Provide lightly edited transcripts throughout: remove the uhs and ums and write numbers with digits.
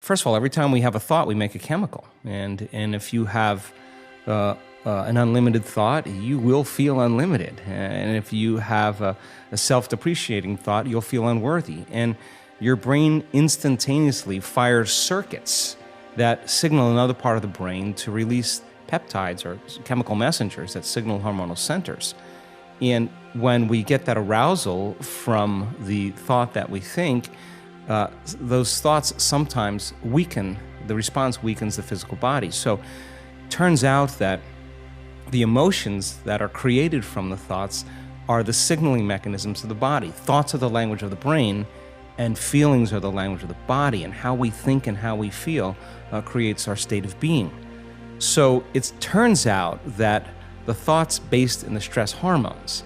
First of all, every time we have a thought, we make a chemical. And if you have an unlimited thought, you will feel unlimited. And if you have a self-depreciating thought, you'll feel unworthy. And your brain instantaneously fires circuits that signal another part of the brain to release peptides or chemical messengers that signal hormonal centers. And when we get that arousal from the thought that we think, those thoughts sometimes weaken, the response weakens the physical body. So it turns out that the emotions that are created from the thoughts are the signaling mechanisms of the body. Thoughts are the language of the brain, and feelings are the language of the body. And how we think and how we feel creates our state of being. So it turns out that the thoughts based in the stress hormones,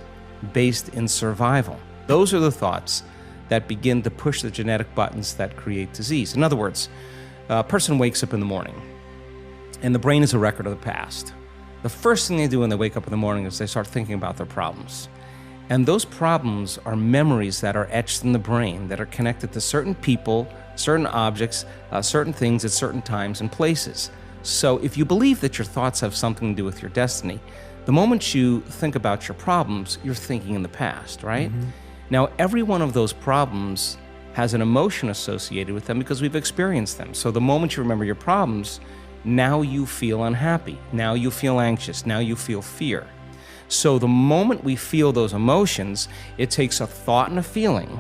based in survival, those are the thoughts that begin to push the genetic buttons that create disease. In other words, a person wakes up in the morning, and the brain is a record of the past. The first thing they do when they wake up in the morning is they start thinking about their problems. And those problems are memories that are etched in the brain that are connected to certain people, certain objects, certain things at certain times and places. So if you believe that your thoughts have something to do with your destiny, the moment you think about your problems, you're thinking in the past, right? Mm-hmm. Now, every one of those problems has an emotion associated with them because we've experienced them. So the moment you remember your problems, now you feel unhappy, now you feel anxious, now you feel fear. So the moment we feel those emotions, it takes a thought and a feeling,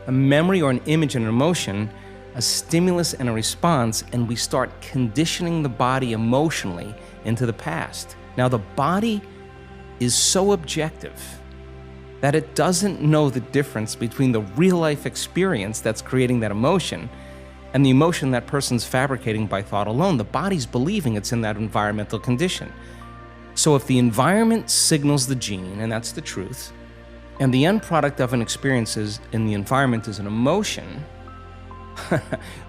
a memory or an image and an emotion, a stimulus and a response, and we start conditioning the body emotionally into the past. Now, the body is so objective that it doesn't know the difference between the real-life experience that's creating that emotion and the emotion that person's fabricating by thought alone. The body's believing it's in that environmental condition. So if the environment signals the gene, and that's the truth, and the end product of an experience in the environment is an emotion,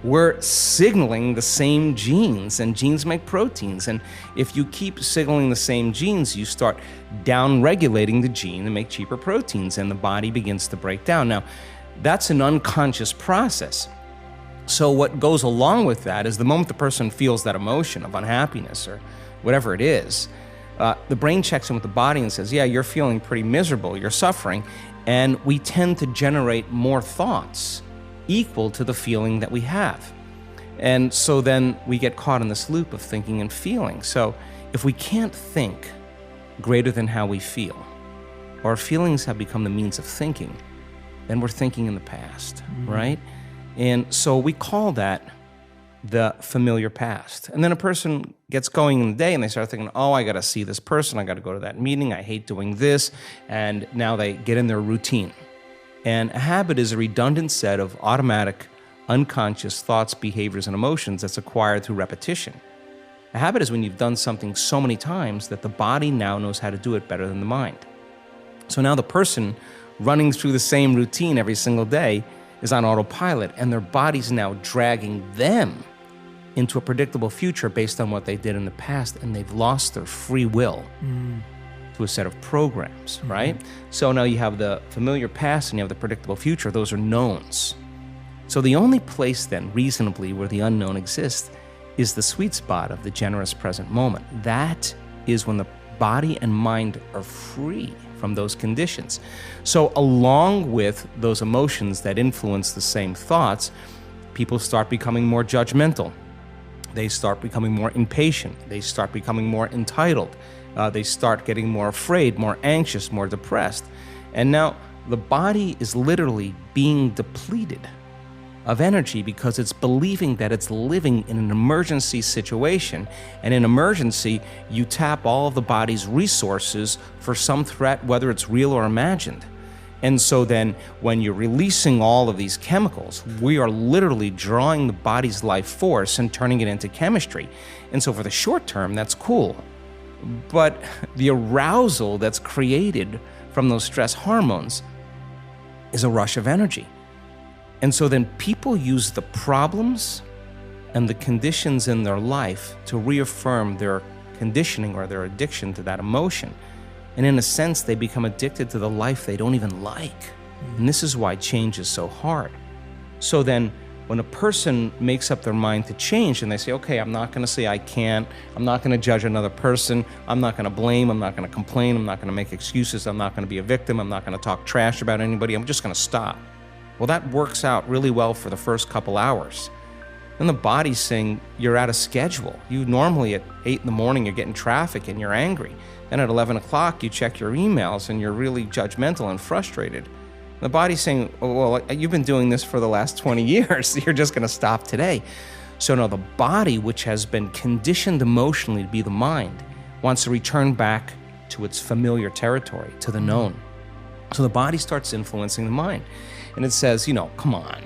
we're signaling the same genes, and genes make proteins. And if you keep signaling the same genes, you start down-regulating the gene to make cheaper proteins, and the body begins to break down. Now, that's an unconscious process. So what goes along with that is the moment the person feels that emotion of unhappiness or whatever it is, the brain checks in with the body and says, yeah, you're feeling pretty miserable, you're suffering, and we tend to generate more thoughts equal to the feeling that we have. And so then we get caught in this loop of thinking and feeling. So if we can't think greater than how we feel, or our feelings have become the means of thinking, then we're thinking in the past, right? And so we call that the familiar past. And then a person gets going in the day and they start thinking, oh, I got to see this person, I got to go to that meeting, I hate doing this, and now they get in their routine. And a habit is a redundant set of automatic, unconscious thoughts, behaviors, and emotions that's acquired through repetition. A habit is when you've done something so many times that the body now knows how to do it better than the mind. So now the person running through the same routine every single day is on autopilot, and their body's now dragging them into a predictable future based on what they did in the past, and they've lost their free will to a set of programs, right? So now you have the familiar past and you have the predictable future. Those are knowns. So the only place then, reasonably, where the unknown exists is the sweet spot of the generous present moment. That is when the body and mind are free from those conditions. So along with those emotions that influence the same thoughts, people start becoming more judgmental. They start becoming more impatient. They start becoming more entitled. They start getting more afraid, more anxious, more depressed. And now the body is literally being depleted of energy because it's believing that it's living in an emergency situation. And in emergency, you tap all of the body's resources for some threat, whether it's real or imagined. And so then when you're releasing all of these chemicals, we are literally drawing the body's life force and turning it into chemistry. And so for the short term, that's cool. But the arousal that's created from those stress hormones is a rush of energy. And so then people use the problems and the conditions in their life to reaffirm their conditioning or their addiction to that emotion. And in a sense, they become addicted to the life they don't even like. And this is why change is so hard. So then when a person makes up their mind to change and they say, okay, I'm not going to say I can't, I'm not going to judge another person, I'm not going to blame, I'm not going to complain, I'm not going to make excuses, I'm not going to be a victim, I'm not going to talk trash about anybody, I'm just going to stop. Well, that works out really well for the first couple hours. Then the body's saying you're out of schedule. You normally at 8 in the morning, you're getting traffic and you're angry. Then at 11 o'clock, you check your emails and you're really judgmental and frustrated. The body's saying, oh, well, you've been doing this for the last 20 years. You're just going to stop today. So now the body, which has been conditioned emotionally to be the mind, wants to return back to its familiar territory, to the known. So the body starts influencing the mind. And it says, come on,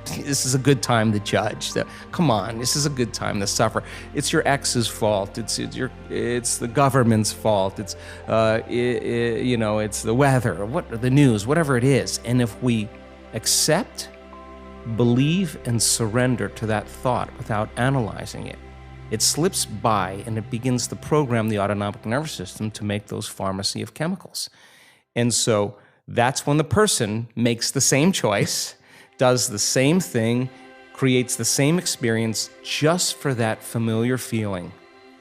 this is a good time to judge. Come on, this is a good time to suffer. It's your ex's fault. It's the government's fault. It's it's the weather, the news, whatever it is. And if we accept, believe, and surrender to that thought without analyzing it, it slips by and it begins to program the autonomic nervous system to make those pharmacy of chemicals. And so that's when the person makes the same choice, does the same thing, creates the same experience just for that familiar feeling.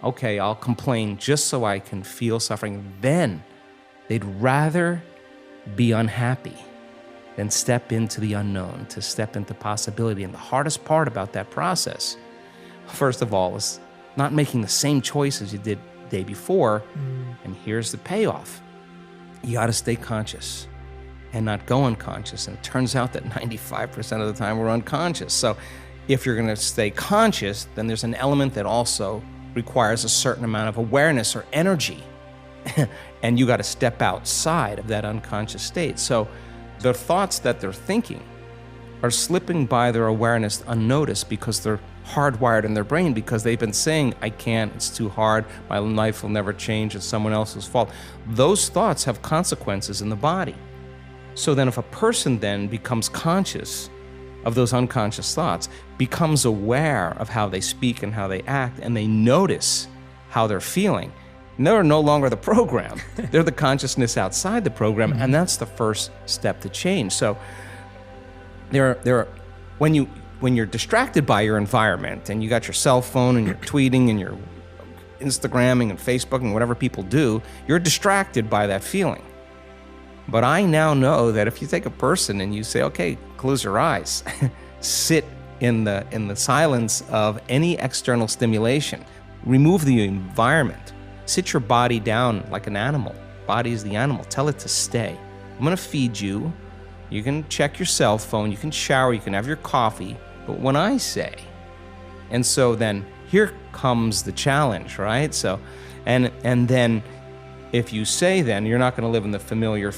Okay, I'll complain just so I can feel suffering. Then they'd rather be unhappy than step into the unknown, to step into possibility. And the hardest part about that process, first of all, is not making the same choices you did the day before. And here's the payoff. You got to stay conscious and not go unconscious. And it turns out that 95% of the time we're unconscious. So if you're going to stay conscious, then there's an element that also requires a certain amount of awareness or energy. And you got to step outside of that unconscious state. So the thoughts that they're thinking are slipping by their awareness unnoticed because they're hardwired in their brain, because they've been saying, I can't, it's too hard, my life will never change, it's someone else's fault. Those thoughts have consequences in the body. So then if a person then becomes conscious of those unconscious thoughts, becomes aware of how they speak and how they act, and they notice how they're feeling, they're no longer the program. They're the consciousness outside the program, and that's the first step to change. So when you're distracted by your environment and you got your cell phone and you're tweeting and you're Instagramming and Facebooking, whatever people do, you're distracted by that feeling. But I now know that if you take a person and you say, okay, close your eyes, sit in the silence of any external stimulation, remove the environment, sit your body down like an animal. Body is the animal. Tell it to stay. I'm going to feed you. You can check your cell phone. You can shower. You can have your coffee. But when I say, and so then here comes the challenge, right? So, and then if you say then you're not going to live in the familiar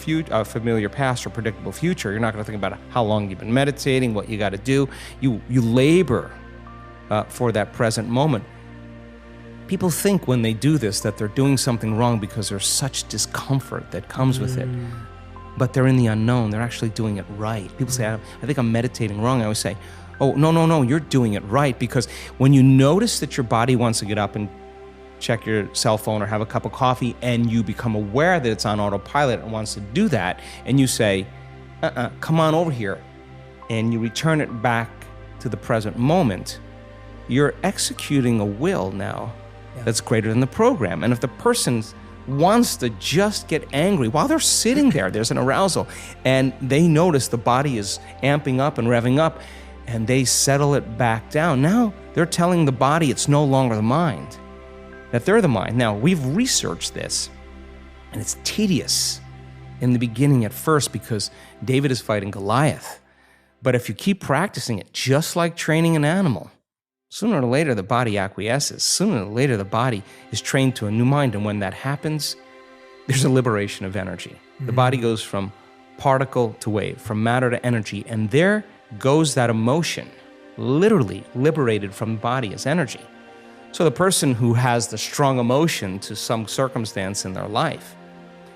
past or predictable future, you're not going to think about how long you've been meditating, what you got to do. You labor for that present moment. People think when they do this that they're doing something wrong because there's such discomfort that comes with it. But they're in the unknown. They're actually doing it right. People say, I think I'm meditating wrong. I always say, oh, no, you're doing it right. Because when you notice that your body wants to get up and check your cell phone or have a cup of coffee, and you become aware that it's on autopilot and wants to do that, and you say, come on over here, and you return it back to the present moment, you're executing a will now that's greater than the program. And if the person wants to just get angry while they're sitting there, there's an arousal, and they notice the body is amping up and revving up, and they settle it back down. Now they're telling the body it's no longer the mind, that they're the mind. Now, we've researched this, and it's tedious in the beginning at first because David is fighting Goliath. But if you keep practicing it, just like training an animal, sooner or later the body acquiesces. Sooner or later the body is trained to a new mind, and when that happens, there's a liberation of energy. The body goes from particle to wave, from matter to energy, and there goes that emotion, literally liberated from the body as energy. So the person who has the strong emotion to some circumstance in their life,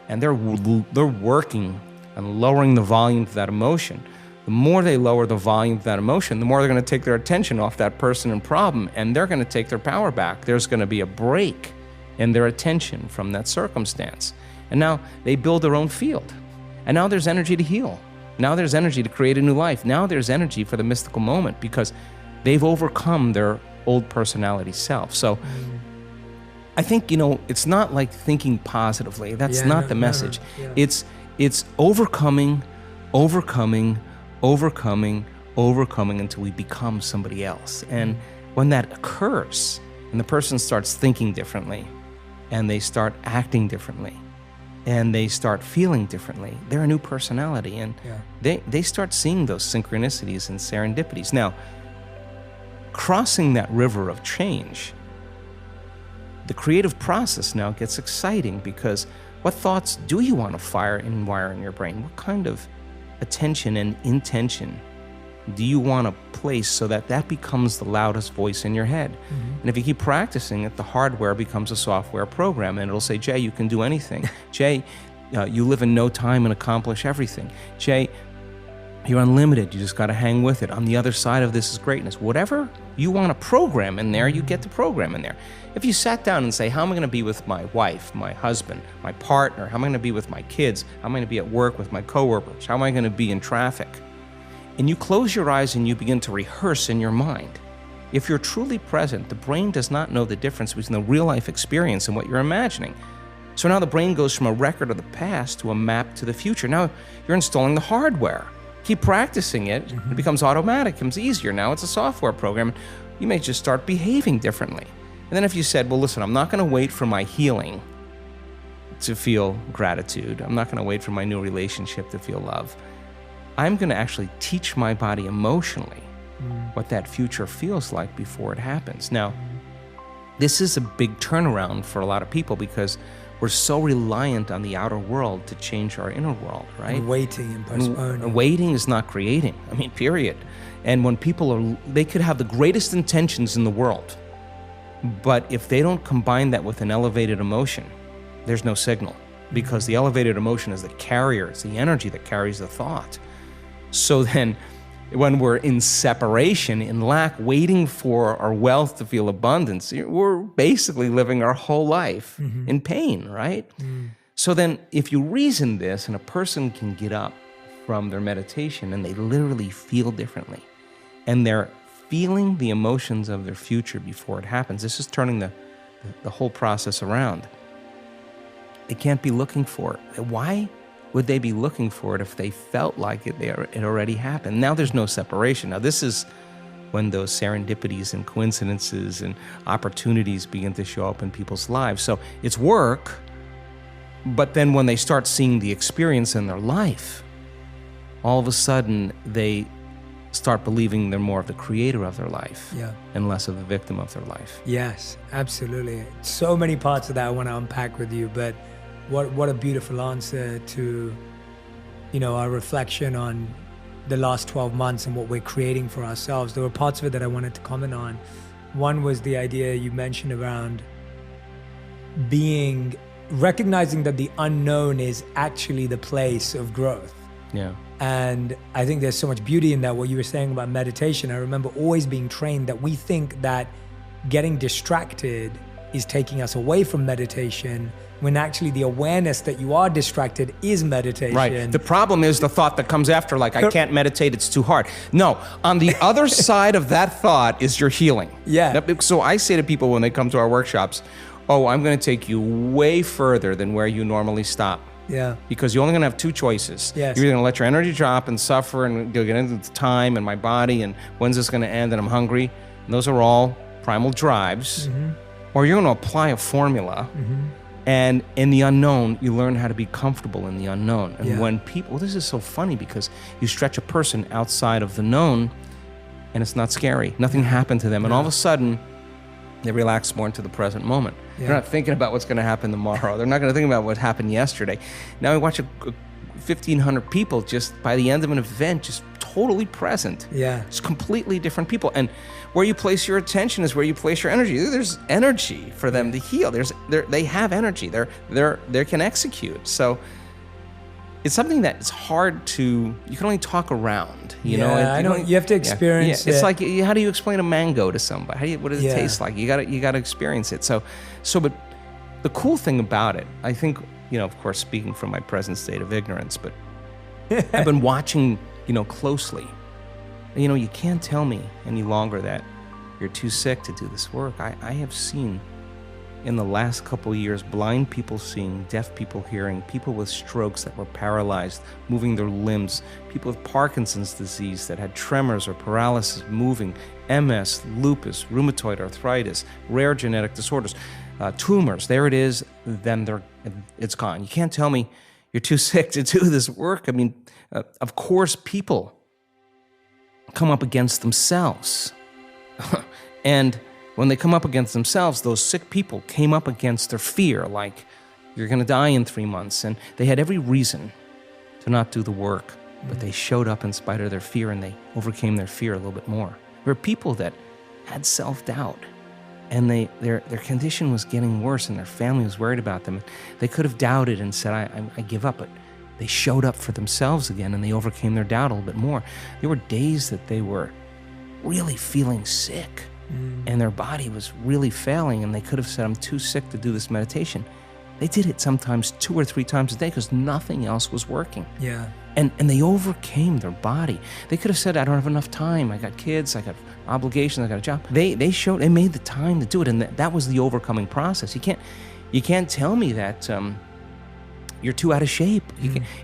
and they're working and lowering the volume of that emotion, the more they lower the volume of that emotion, the more they're going to take their attention off that person and problem, and they're going to take their power back. There's going to be a break in their attention from that circumstance. And now they build their own field. And now there's energy to heal. Now there's energy to create a new life. Now there's energy for the mystical moment because they've overcome their old personality self. So I think, it's not like thinking positively. That's not the message. No. Yeah. It's overcoming until we become somebody else. And when that occurs, and the person starts thinking differently, and they start acting differently, and they start feeling differently, they're a new personality. And they start seeing those synchronicities and serendipities. Now, crossing that river of change, the creative process now gets exciting because what thoughts do you want to fire and wire in your brain? What kind of attention and intention do you want to place so that that becomes the loudest voice in your head? And if you keep practicing it, the hardware becomes a software program, and it'll say, Jay, you can do anything. Jay, you live in no time and accomplish everything. Jay, you're unlimited. You just got to hang with it. On the other side of this is greatness. Whatever you want to program in there, you get to program in there. If you sat down and say, how am I going to be with my wife, my husband, my partner? How am I going to be with my kids? How am I going to be at work with my coworkers? How am I going to be in traffic? And you close your eyes and you begin to rehearse in your mind. If you're truly present, the brain does not know the difference between the real life experience and what you're imagining. So now the brain goes from a record of the past to a map to the future. Now you're installing the hardware. Keep practicing it. It becomes automatic, it becomes easier. Now it's a software program. You may just start behaving differently. And then if you said, well, listen, I'm not going to wait for my healing to feel gratitude. I'm not going to wait for my new relationship to feel love. I'm going to actually teach my body emotionally what that future feels like before it happens. Now, this is a big turnaround for a lot of people because we're so reliant on the outer world to change our inner world, right? And waiting and postponing. And waiting is not creating. Period. And when people they could have the greatest intentions in the world, but if they don't combine that with an elevated emotion, there's no signal, because the elevated emotion is the carrier, it's the energy that carries the thought. So then when we're in separation, in lack, waiting for our wealth to feel abundance, we're basically living our whole life in pain, right? So then if you reason this, and a person can get up from their meditation and they literally feel differently, and they're feeling the emotions of their future before it happens, this is turning the whole process around. They can't be looking for it. Why would they be looking for it if they felt like it already happened? Now there's no separation. Now this is when those serendipities and coincidences and opportunities begin to show up in people's lives. So it's work, but then when they start seeing the experience in their life, all of a sudden they start believing they're more of the creator of their life and less of the victim of their life. Yes, absolutely. So many parts of that I want to unpack with you, but what a beautiful answer to, our reflection on the last 12 months and what we're creating for ourselves. There were parts of it that I wanted to comment on. One was the idea you mentioned around recognizing that the unknown is actually the place of growth. Yeah. And I think there's so much beauty in that. What you were saying about meditation, I remember always being trained that we think that getting distracted is taking us away from meditation, when actually the awareness that you are distracted is meditation. Right. The problem is the thought that comes after, like, I can't meditate, it's too hard. No, on the other side of that thought is your healing. Yeah. So I say to people when they come to our workshops, I'm going to take you way further than where you normally stop. Yeah. Because you're only going to have two choices. Yes. You're either going to let your energy drop and suffer and you'll get into the time and my body and when's this going to end and I'm hungry. And those are all primal drives. Or you're going to apply a formula. And in the unknown, you learn how to be comfortable in the unknown. And when people, this is so funny because you stretch a person outside of the known and it's not scary. Nothing happened to them. And all of a sudden, they relax more into the present moment. They're not thinking about what's going to happen tomorrow. They're not going to think about what happened yesterday. Now we watch 1,500 people just by the end of an event, just totally present. Yeah. It's completely different people. And where you place your attention is where you place your energy. There's energy for them to heal. They have energy. They can execute. So it's something that it's hard to, you can only talk around, you know? You have to experience it. It's like, how do you explain a mango to somebody? What does it taste like? You gotta experience it. So, but the cool thing about it, I think, of course, speaking from my present state of ignorance, but I've been watching, closely. You can't tell me any longer that you're too sick to do this work. I have seen in the last couple of years blind people seeing, deaf people hearing, people with strokes that were paralyzed, moving their limbs, people with Parkinson's disease that had tremors or paralysis moving, MS, lupus, rheumatoid arthritis, rare genetic disorders, tumors. There it is, then it's gone. You can't tell me you're too sick to do this work. I mean, of course, people come up against themselves. And when they come up against themselves, those sick people came up against their fear, like, you're going to die in 3 months. And they had every reason to not do the work, but they showed up in spite of their fear, and they overcame their fear a little bit more. There were people that had self-doubt, and their condition was getting worse, and their family was worried about them. They could have doubted and said, I give up, but they showed up for themselves again, and they overcame their doubt a little bit more. There were days that they were really feeling sick, and their body was really failing, and they could have said, I'm too sick to do this meditation. They did it sometimes 2 or 3 times a day because nothing else was working. Yeah. And they overcame their body. They could have said, I don't have enough time. I got kids, I got obligations, I got a job. They made the time to do it, and that was the overcoming process. You can't tell me that you're too out of shape.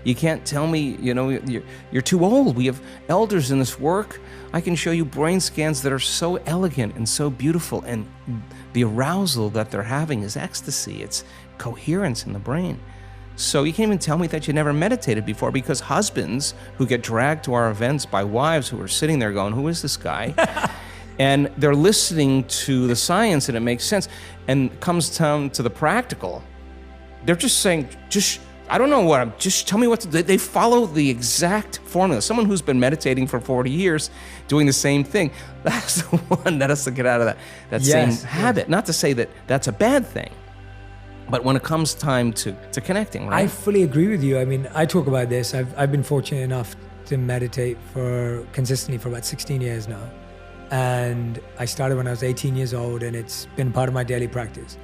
You can't tell me, you're too old. We have elders in this work. I can show you brain scans that are so elegant and so beautiful, and the arousal that they're having is ecstasy. It's coherence in the brain. So you can't even tell me that you never meditated before, because husbands who get dragged to our events by wives who are sitting there going, who is this guy? And they're listening to the science and it makes sense, and comes down to the practical. They're just saying, I don't know just tell me what to do. They follow the exact formula. Someone who's been meditating for 40 years, doing the same thing, that's the one that has to get out of that same habit. Not to say that that's a bad thing, but when it comes time to connecting, right? I fully agree with you. I mean, I talk about this. I've been fortunate enough to meditate consistently for about 16 years now. And I started when I was 18 years old, and it's been part of my daily practice.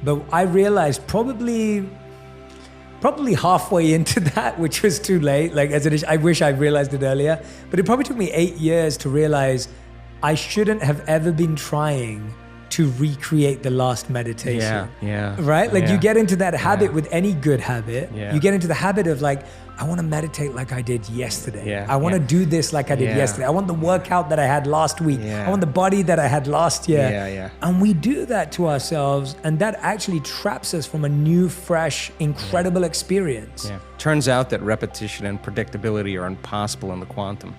But I realized probably halfway into that, which was too late. Like, I wish I realized it earlier, but it probably took me 8 years to realize I shouldn't have ever been trying to recreate the last meditation. Yeah. Right? Like, you get into that habit with any good habit. Yeah. You get into the habit of like, I want to meditate like I did yesterday. I want to do this like I did yesterday. I want the workout that I had last week. I want the body that I had last year. And we do that to ourselves, and that actually traps us from a new, fresh, incredible experience. Turns out that repetition and predictability are impossible in the quantum.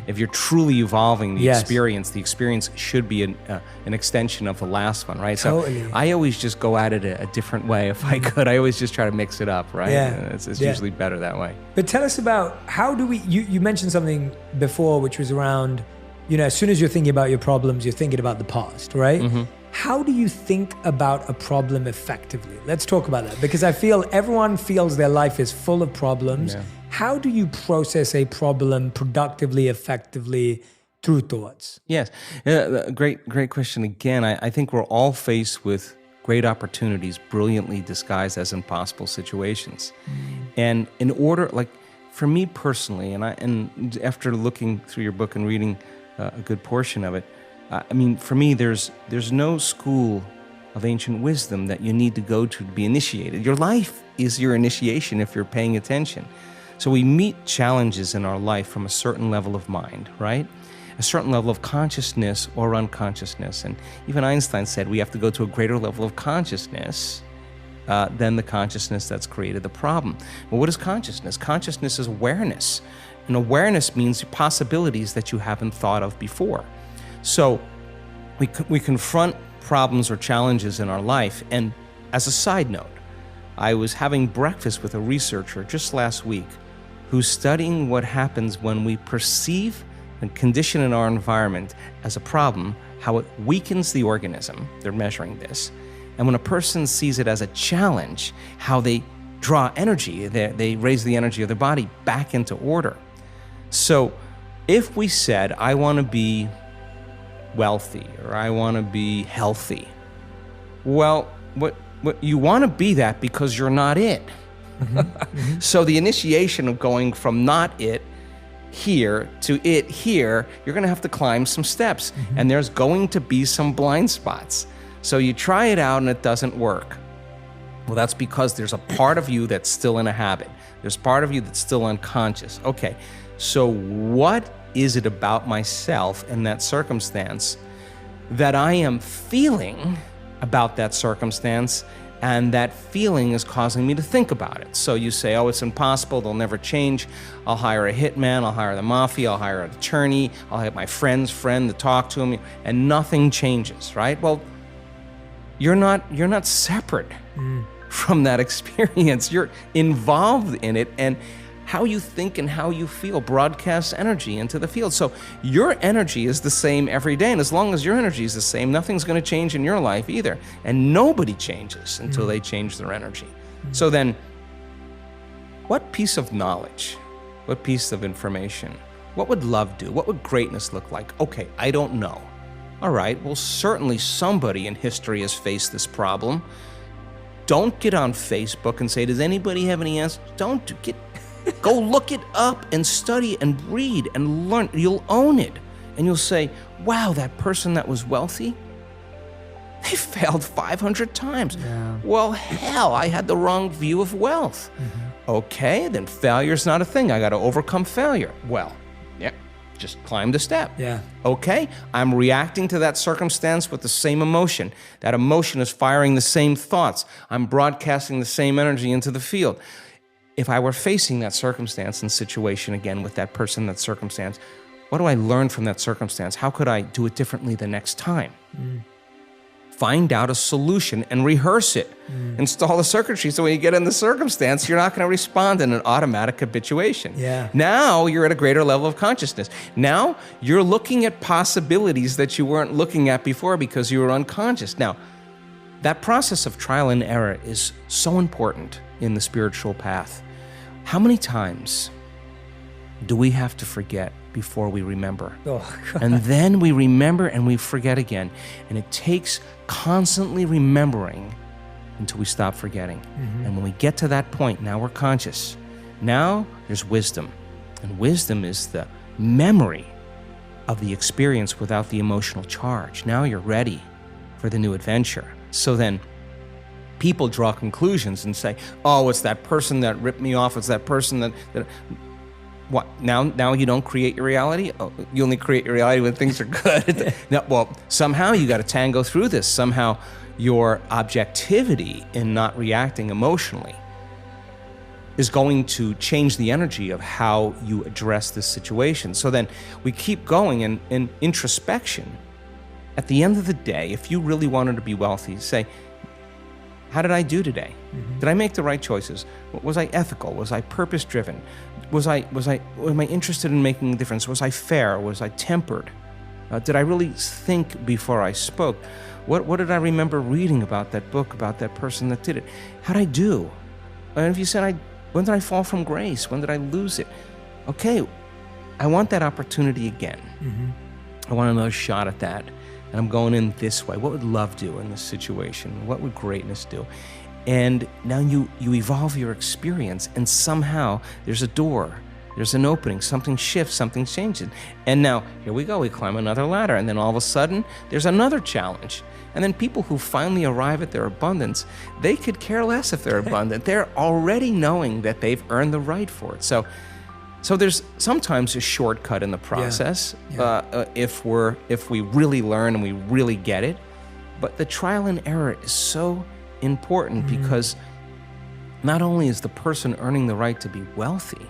If you're truly evolving the experience should be an extension of the last one, right? Totally. So I always just go at it a different way if I could. I always just try to mix it up, right? It's usually better that way. But tell us about how do we, you mentioned something before, which was around, as soon as you're thinking about your problems, you're thinking about the past, right? How do you think about a problem effectively? Let's talk about that, because I feel everyone feels their life is full of problems. How do you process a problem productively, effectively through thoughts? Yes, great question again. I think we're all faced with great opportunities brilliantly disguised as impossible situations. And in order, like for me personally, and after looking through your book and reading a good portion of it, I mean, for me, there's no school of ancient wisdom that you need to go to be initiated. Your life is your initiation if you're paying attention. So we meet challenges in our life from a certain level of mind, right? A certain level of consciousness or unconsciousness. And even Einstein said we have to go to a greater level of consciousness than the consciousness that's created the problem. Well, what is consciousness? Consciousness is awareness. And awareness means possibilities that you haven't thought of before. So we confront problems or challenges in our life. And as a side note, I was having breakfast with a researcher just last week who's studying what happens when we perceive and condition in our environment as a problem, how it weakens the organism. They're measuring this. And when a person sees it as a challenge, how they draw energy, they raise the energy of their body back into order. So if we said, I want to be wealthy or I want to be healthy, well, what you want to be that because you're not it. So the initiation of going from not it here to it here, you're going to have to climb some steps, and there's going to be some blind spots. So you try it out and it doesn't work. Well, that's because there's a part of you that's still in a habit. There's part of you that's still unconscious. Okay, so what is it about myself in that circumstance that I am feeling about that circumstance, and that feeling is causing me to think about it? So you say, oh, it's impossible, they'll never change. I'll hire a hitman, I'll hire the mafia, I'll hire an attorney, I'll have my friend's friend to talk to him, and nothing changes, right? Well, you're not separate from that experience. You're involved in it, and how you think and how you feel broadcasts energy into the field. So your energy is the same every day, and as long as your energy is the same, nothing's going to change in your life either. And nobody changes until they change their energy. So then, what piece of knowledge, what piece of information, what would love do? What would greatness look like? Okay, I don't know. All right, well, certainly somebody in history has faced this problem. Don't get on Facebook and say, does anybody have any answers? Go look it up and study and read and learn. You'll own it. And you'll say, wow, that person that was wealthy, they failed 500 times. Yeah. Well, hell, I had the wrong view of wealth. Okay, then failure's not a thing. I got to overcome failure. Well, yeah, just climb the step. Yeah. Okay, I'm reacting to that circumstance with the same emotion. That emotion is firing the same thoughts. I'm broadcasting the same energy into the field. If I were facing that circumstance and situation again with that person, that circumstance, what do I learn from that circumstance? How could I do it differently the next time? Find out a solution and rehearse it. Install the circuitry so when you get in the circumstance, you're not going to respond in an automatic habituation. Yeah. Now you're at a greater level of consciousness. Now you're looking at possibilities that you weren't looking at before because you were unconscious. Now, that process of trial and error is so important in the spiritual path. How many times do we have to forget before we remember? Oh, God. And then we remember and we forget again. And it takes constantly remembering until we stop forgetting. And when we get to that point, now we're conscious. Now there's wisdom. And wisdom is the memory of the experience without the emotional charge. Now you're ready for the new adventure. So then people draw conclusions and say, oh, it's that person that ripped me off. It's that person that what? Now you don't create your reality? Oh, you only create your reality when things are good. No, well, somehow you got to tango through this. Somehow your objectivity in not reacting emotionally is going to change the energy of how you address this situation. So then we keep going in introspection. At the end of the day, if you really wanted to be wealthy, say, how did I do today? Did I make the right choices? Was I ethical? Was I purpose-driven? Was I interested in making a difference? Was I fair? Was I tempered? Did I really think before I spoke? What did I remember reading about that book, about that person that did it? How'd I do? And if you said, when did I fall from grace? When did I lose it? Okay, I want that opportunity again. I want another shot at that. And I'm going in this way. What would love do in this situation? What would greatness do? And now you evolve your experience, and somehow there's a door, there's an opening, something shifts, something changes. And now, here we go, we climb another ladder, and then all of a sudden, there's another challenge. And then people who finally arrive at their abundance, they could care less if they're abundant. They're already knowing that they've earned the right for it. So there's sometimes a shortcut in the process if we really learn and we really get it. But the trial and error is so important because not only is the person earning the right to be wealthy,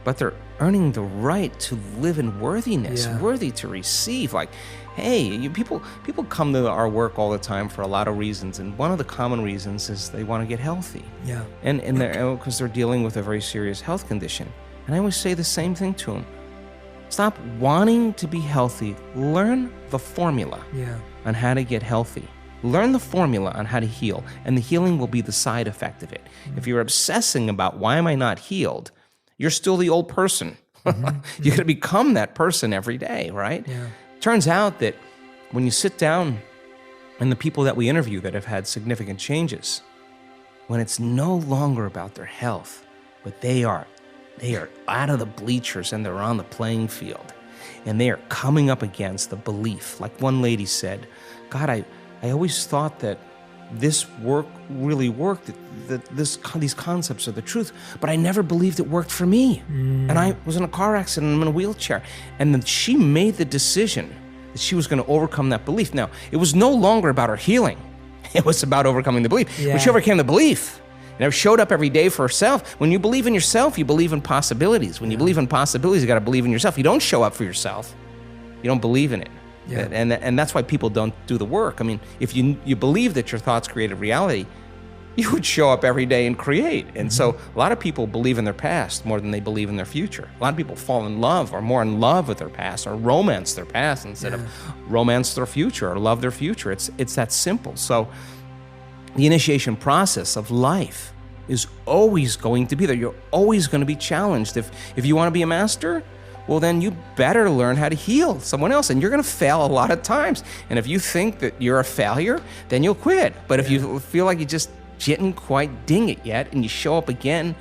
but they're earning the right to live in worthiness, worthy to receive. Like, hey, people come to our work all the time for a lot of reasons, and one of the common reasons is they want to get healthy. Yeah. And because they're dealing with a very serious health condition. And I always say the same thing to them. Stop wanting to be healthy. Learn the formula on how to get healthy. Learn the formula on how to heal, and the healing will be the side effect of it. If you're obsessing about why am I not healed, you're still the old person. You're going to become that person every day, right? Yeah. Turns out that when you sit down and the people that we interview that have had significant changes, when it's no longer about their health, but they are out of the bleachers and they're on the playing field, and they are coming up against the belief. Like one lady said, God, I always thought that this work really worked, that these concepts are the truth, but I never believed it worked for me. And I was in a car accident, I'm in a wheelchair. And then she made the decision that she was going to overcome that belief. Now, it was no longer about her healing. It was about overcoming the belief. Yeah. But she overcame the belief. And it showed up every day for herself. When you believe in yourself, you believe in possibilities. When you believe in possibilities, you got to believe in yourself. You don't show up for yourself. You don't believe in it. Yeah. And that's why people don't do the work. I mean, if you believe that your thoughts created reality, you would show up every day and create. And so a lot of people believe in their past more than they believe in their future. A lot of people fall in love or more in love with their past, or romance their past instead of romance their future or love their future. It's that simple. So the initiation process of life is always going to be there. You're always going to be challenged. If you want to be a master, well, then you better learn how to heal someone else, and you're going to fail a lot of times. And if you think that you're a failure, then you'll quit. But if you feel like you just didn't quite ding it yet, and you show up again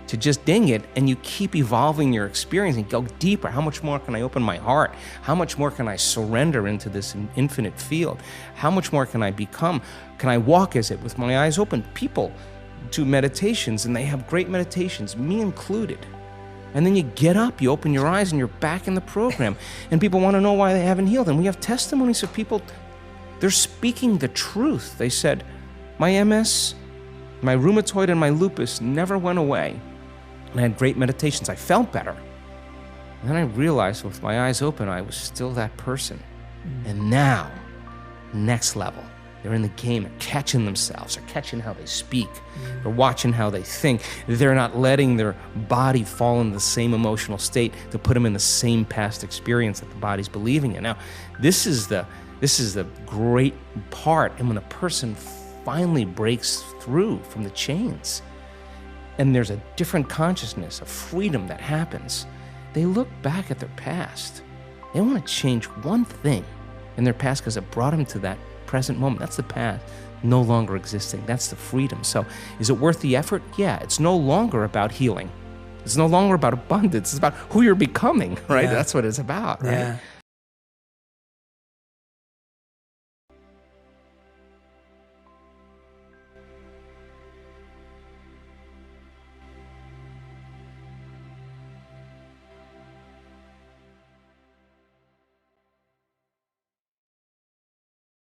to just ding it, and you keep evolving your experience and go deeper, how much more can I open my heart? How much more can I surrender into this infinite field? How much more can I become? Can I walk as it with my eyes open? People do meditations, and they have great meditations, me included. And then you get up, you open your eyes, and you're back in the program. And people want to know why they haven't healed. And we have testimonies of people, they're speaking the truth. They said, my MS, my rheumatoid, and my lupus never went away. And I had great meditations. I felt better. And then I realized with my eyes open, I was still that person. And now, next level. They're in the game, they're catching themselves, they're catching how they speak, they're watching how they think. They're not letting their body fall in the same emotional state to put them in the same past experience that the body's believing in. Now, this is the great part, and when a person finally breaks through from the chains, and there's a different consciousness, a freedom that happens, they look back at their past. They want to change one thing in their past because it brought them to that present moment. That's the past no longer existing. That's the freedom. So is it worth the effort? Yeah. It's no longer about healing. It's no longer about abundance. It's about who you're becoming, right? Yeah. That's what it's about, right? Yeah.